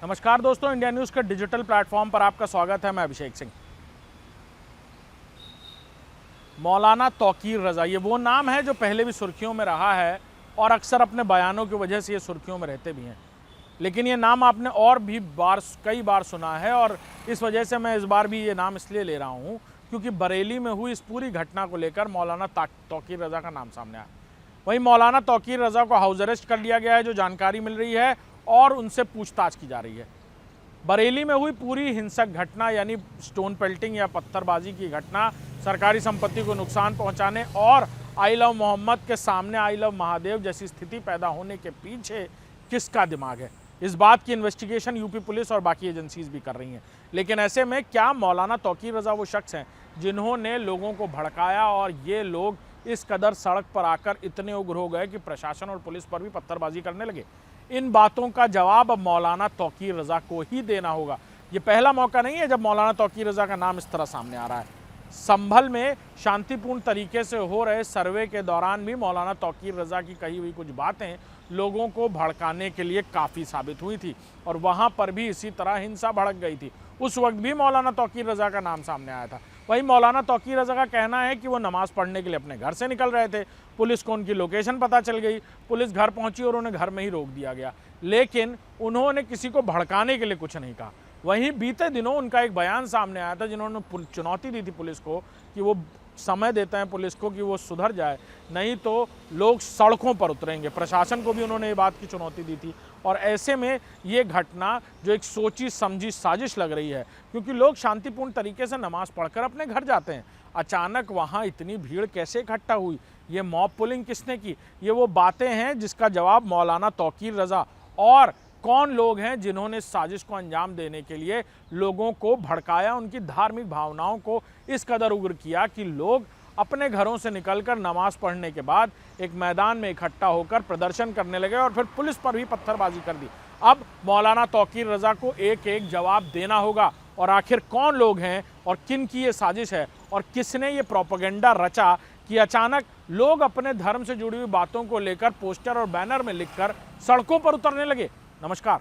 नमस्कार दोस्तों, India news के डिजिटल प्लेटफॉर्म पर आपका स्वागत है। मैं अभिषेक सिंह। मौलाना तौकीर रज़ा, ये वो नाम है जो पहले भी सुर्खियों में रहा है और अक्सर अपने बयानों की वजह से ये सुर्खियों में रहते भी हैं। लेकिन ये नाम आपने और भी कई बार सुना है और इस वजह से मैं इस बार भी ये नाम इसलिए ले रहा हूँ क्योंकि बरेली में हुई इस पूरी घटना को लेकर मौलाना तौकीर रज़ा का नाम सामने आया। वहीं मौलाना तौकीर रज़ा को हाउस अरेस्ट कर लिया गया है, जो जानकारी मिल रही है, और उनसे पूछताछ की जा रही है। बरेली में हुई पूरी हिंसक घटना यानी स्टोन पेल्टिंग या पत्थरबाजी की घटना, सरकारी संपत्ति को नुकसान पहुंचाने और आई लव मोहम्मद के सामने आई लव महादेव जैसी स्थिति पैदा होने के पीछे किसका दिमाग है, इस बात की इन्वेस्टिगेशन यूपी पुलिस और बाकी एजेंसीज भी कर रही हैं। लेकिन ऐसे में क्या मौलाना तौकीर रज़ा वो शख्स हैं जिन्होंने लोगों को भड़काया और ये लोग इस कदर सड़क पर आकर इतने उग्र हो गए कि प्रशासन और पुलिस पर भी पत्थरबाजी करने लगे? इन बातों का जवाब अब मौलाना तौकीर रज़ा को ही देना होगा। ये पहला मौका नहीं है जब मौलाना तौकीर रज़ा का नाम इस तरह सामने आ रहा है। संभल में शांतिपूर्ण तरीके से हो रहे सर्वे के दौरान भी मौलाना तौकीर रज़ा की कही हुई कुछ बातें लोगों को भड़काने के लिए काफ़ी साबित हुई थी और वहाँ पर भी इसी तरह हिंसा भड़क गई थी। उस वक्त भी मौलाना तौकीर रज़ा का नाम सामने आया था। वहीं मौलाना तौकीर रज़ा का कहना है कि वो नमाज़ पढ़ने के लिए अपने घर से निकल रहे थे, पुलिस को उनकी लोकेशन पता चल गई, पुलिस घर पहुंची और उन्हें घर में ही रोक दिया गया, लेकिन उन्होंने किसी को भड़काने के लिए कुछ नहीं कहा। वहीं बीते दिनों उनका एक बयान सामने आया था जिन्होंने चुनौती दी थी पुलिस को कि वो समय देते हैं पुलिस को कि वो सुधर जाए, नहीं तो लोग सड़कों पर उतरेंगे। प्रशासन को भी उन्होंने ये बात की चुनौती दी थी और ऐसे में ये घटना जो एक सोची समझी साजिश लग रही है, क्योंकि लोग शांतिपूर्ण तरीके से नमाज पढ़कर अपने घर जाते हैं, अचानक वहाँ इतनी भीड़ कैसे इकट्ठा हुई, ये मॉब पुलिंग किसने की? ये वो बातें हैं जिसका जवाब मौलाना तौकीर रज़ा और कौन लोग हैं जिन्होंने इस साजिश को अंजाम देने के लिए लोगों को भड़काया, उनकी धार्मिक भावनाओं को इस कदर उग्र किया कि लोग अपने घरों से निकलकर नमाज पढ़ने के बाद एक मैदान में इकट्ठा होकर प्रदर्शन करने लगे और फिर पुलिस पर भी पत्थरबाजी कर दी। अब मौलाना तौकीर रज़ा को एक एक जवाब देना होगा और आखिर कौन लोग हैं और किन की ये साजिश है और किसने ये प्रोपेगेंडा रचा कि अचानक लोग अपने धर्म से जुड़ी हुई बातों को लेकर पोस्टर और बैनर में लिखकर सड़कों पर उतरने लगे। नमस्कार।